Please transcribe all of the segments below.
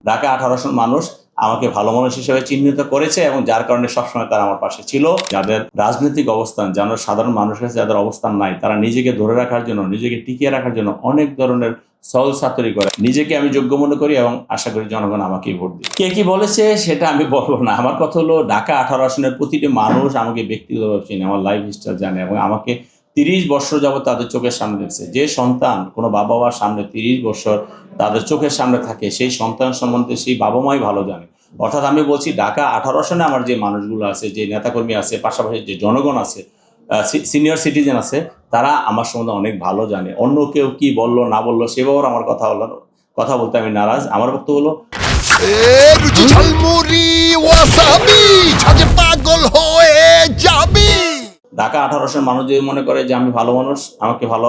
ঢাকা 18 মানুষ আমাকে ভালো মানুষ হিসেবে চিহ্নিত করেছে এবং যার কারণে সবসময় তারা আমার পাশে ছিল। যাদের রাজনৈতিক অবস্থান, যেন সাধারণ মানুষের কাছে যাদের অবস্থান নাই, তারা নিজেকে ধরে রাখার জন্য, নিজেকে টিকিয়ে রাখার জন্য অনেক ধরনের সল সাতরি করে। নিজেকে আমি যোগ্য মনে করি এবং আশা করি জনগণ আমাকেই ভোট দিবে। কে কি বলেছে সেটা আমি বলবো না। আমার কথা হলো, ঢাকা 18 আসনের প্রতিটি মানুষ আমাকে ব্যক্তিগতভাবে চিনে, আমার লাইফ হিস্ট্রি জানে এবং আমাকে 30 বছর যাবত তাদের চোখের সামনে দেখছে। যে সন্তান কোনো বাবা মার সামনে 30 বছর তাদের চোখের সামনে থাকে, সেই সন্তান সম্বন্ধে সেই বাবা মাই ভালো জানে। অর্থাৎ আমি বলছি, ঢাকা 18 আসনে আমার যে মানুষগুলো আছে, যে নেতাকর্মী আছে, পাশাপাশি যে জনগণ আছে, সিনিয়র সিটিজেন আছে, তারা আমার সম্বন্ধে অনেক ভালো জানে। অন্য কেউ কি বললো না বললো সেভাবে আমার কথা বলতে আমি নারাজ। আমার বক্তব্য হলো, ঢাকা 18 আসনের মানুষ যদি মনে করে যে আমি ভালো মানুষ, আমাকে ভালো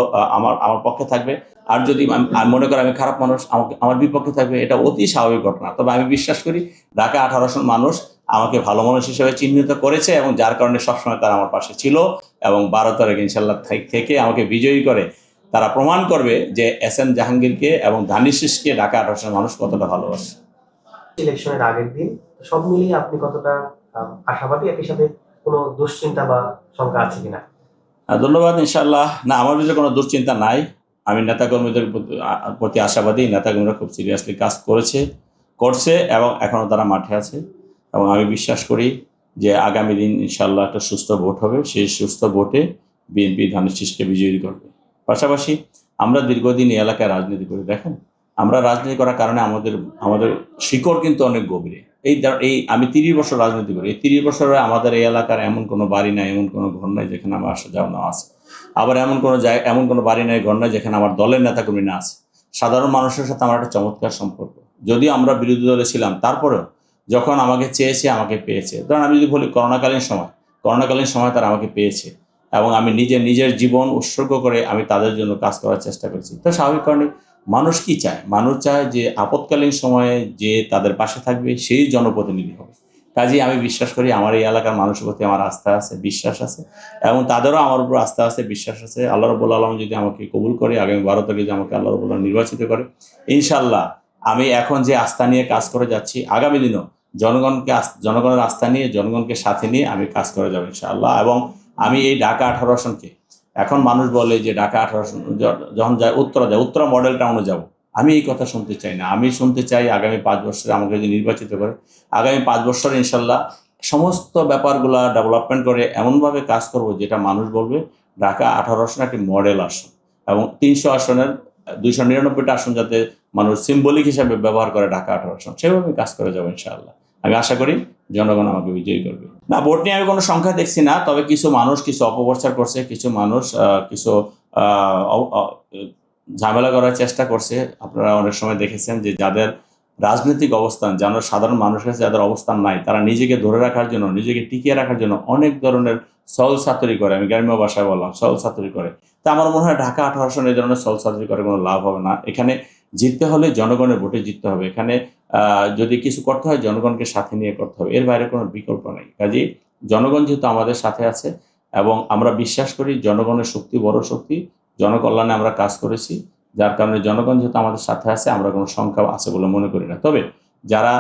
আমার পক্ষে থাকবে, আর যদি আমি মনে করি আমি খারাপ মানুষ, আমার বিপক্ষে থাকবে, এটা অতি স্বাভাবিক ঘটনা। তবে আমি বিশ্বাস করি ঢাকা 18 আসন মানুষ আমাকে ভালো মানুষ হিসেবে চিহ্নিত করেছে এবং যার কারণে সবসময় তারা আমার পাশে ছিল এবং 12 তারিখ ইনশাল্লাহ থেকে আমাকে বিজয়ী করে তারা প্রমাণ করবে যে এস.এম. জাহাঙ্গীরকে এবং ধানিশিসকে ঢাকা 18 আসনের মানুষ কতটা ভালোবাসে। ইলেকশনের আগের দিন সব মিলিয়ে আপনি কতটা আশাবাদী, একই সাথে কোনো দুশ্চিন্তা বা শঙ্কা আছে কিনা? ধন্যবাদ। ইনশাল্লাহ না, আমার ভিতরে কোনো দুশ্চিন্তা নাই। আমি নেতাকর্মীদের প্রতি আশাবাদী। নেতাকর্মীরা খুব সিরিয়াসলি কাজ করছে এবং এখনও তারা মাঠে আছে এবং আমি বিশ্বাস করি যে আগামী দিন ইনশাল্লাহ একটা সুস্থ ভোট হবে। সেই সুস্থ ভোটে বিএনপি ধানের বিজয়ী করবে। পাশাপাশি আমরা দীর্ঘদিন এই এলাকায় রাজনীতি করি। দেখেন, আমরা রাজনীতি করার কারণে আমাদের শিকড় কিন্তু অনেক গভীরে। এই আমি 30 বছর রাজনীতি করি। এই 30 বছরে আমাদের এই এলাকার এমন কোনো বাড়ি নাই, এমন কোনো ঘর নাই যেখানে আমার আসা যাওয়া না আছে। আবার এমন কোনো বাড়ি নাই, ঘর নাই যেখানে আমার দলের নেতাকর্মী না আছে। সাধারণ মানুষের সাথে আমার একটা চমৎকার সম্পর্ক। যদিও আমরা বিরোধী দলে ছিলাম, তারপরেও যখন আমাকে চেয়েছে আমাকে পেয়েছে। ধরেন আমি যদি বলি করোনাকালীন সময় তারা আমাকে পেয়েছে এবং আমি নিজের জীবন উৎসর্গ করে আমি তাদের জন্য কাজ করার চেষ্টা করেছি। তো স্বাভাবিক কারণে মানুষ কি চায়? মানুষ চায় যে আপৎকালীন সময়ে যে তাদের পাশে থাকবে সেই জনপ্রতিনিধি হবে। কাজেই আমি বিশ্বাস করি আমার এই এলাকার মানুষের প্রতি আমার আস্থা আছে, বিশ্বাস আছে এবং তাদেরও আমার উপর আস্থা আছে, বিশ্বাস আছে। আল্লাহ রাব্বুল আলামিন যদি আমাকে কবুল করে, আগামী 12 তারিখে যদি আমাকে আল্লাহ রাব্বুল আলামিন নির্বাচিত করে, ইনশাল্লাহ আমি এখন যে আস্থা নিয়ে কাজ করে যাচ্ছি, আগামী দিনও জনগণের আস্থা নিয়ে, জনগণকে সাথে নিয়ে আমি কাজ করে যাবো ইনশাআল্লাহ। এবং আমি এই ঢাকা 18 আসনকে, এখন মানুষ বলে যে ঢাকা 18 আসন যখন উত্তরা মডেল টাউনে যাব, আমি এই কথা শুনতে চাই না। আমি শুনতে চাই আগামী 5 বছরে আমাকে যদি নির্বাচিত করে, আগামী 5 বছর ইনশাল্লাহ সমস্ত ব্যাপারগুলা ডেভেলপমেন্ট করে এমনভাবে কাজ করব যেটা মানুষ বলবে ঢাকা 18 আসন একটি মডেল আসন এবং 300 আসনের 299টা আসন যাতে মানুষ সিম্বলিক হিসাবে ব্যবহার করে ঢাকা 18 আসন, সেভাবে কাজ করে যাবো ইনশাআল্লাহ। আমি আশা করি জনগণ আমাকে বিজয়ী করবে। না, ভোট নিয়ে আমি কোনো সংখ্যা দেখছি না। তবে কিছু মানুষ কিছু অপপ্রচার করছে, কিছু মানুষ কিছু ঝামেলা করার চেষ্টা করছে। আপনারা অনেক সময় দেখেছেন যে যাদের রাজনৈতিক অবস্থান, যেন সাধারণ মানুষের কাছে যাদের অবস্থান নাই, তারা নিজেকে ধরে রাখার জন্য, নিজেকে টিকিয়ে রাখার জন্য অনেক ধরনের সল সাতরি করে। আমি গ্রাম্য ভাষায় বললাম, সল সাতরি করে। তা আমার মনে হয় ঢাকা 18 আসনে এই ধরনের সল সাতরি করে কোনো লাভ হবে না। এখানে জিততে হলে জনগণের ভোটে জিততে হবে। এখানে যদি কিছু করতে হয় জনগণকে সাথে নিয়ে করতে হবে, এর বাইরে কোনো বিকল্প নেই। কাজেই জনগণ যেহেতু আমাদের সাথে আছে এবং আমরা বিশ্বাস করি জনগণের শক্তি বড় শক্তি, জনকল্যাণে আমরা কাজ করেছি, যার কারণে জনগণ যেহেতু আমাদের সাথে আছে, আমরা কোনো সংখ্যা আছে বলে মনে করি না। তবে যারা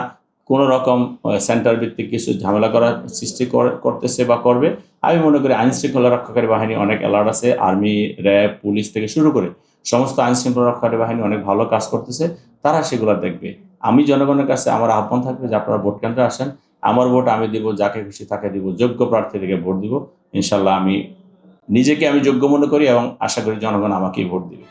কোনো রকম সেন্টার ভিত্তিক কিছু ঝামেলা করার সৃষ্টি করতেছে বা করবে, আমি মনে করি আইন শৃঙ্খলা রক্ষাকারী বাহিনী অনেক অ্যালার্ট আছে। আর্মি, র্যাব, পুলিশ থেকে শুরু করে সমস্ত আইন শৃঙ্খলা রক্ষাকারী বাহিনী অনেক ভালো কাজ করতেছে, তারা সেগুলো দেখবে। আমি জনগণের কাছে আমার আহ্বান থাকবে যে আপনারা ভোট কেন্দ্রে আসেন, আমার ভোট আমি দিব, যাকে খুশি তাকে দিব, যোগ্য প্রার্থী থেকে ভোট দিব। ইনশাল্লাহ আমি নিজেকে যোগ্য মনে করি এবং আশা করি জনগণ আমাকেই ভোট দিবে।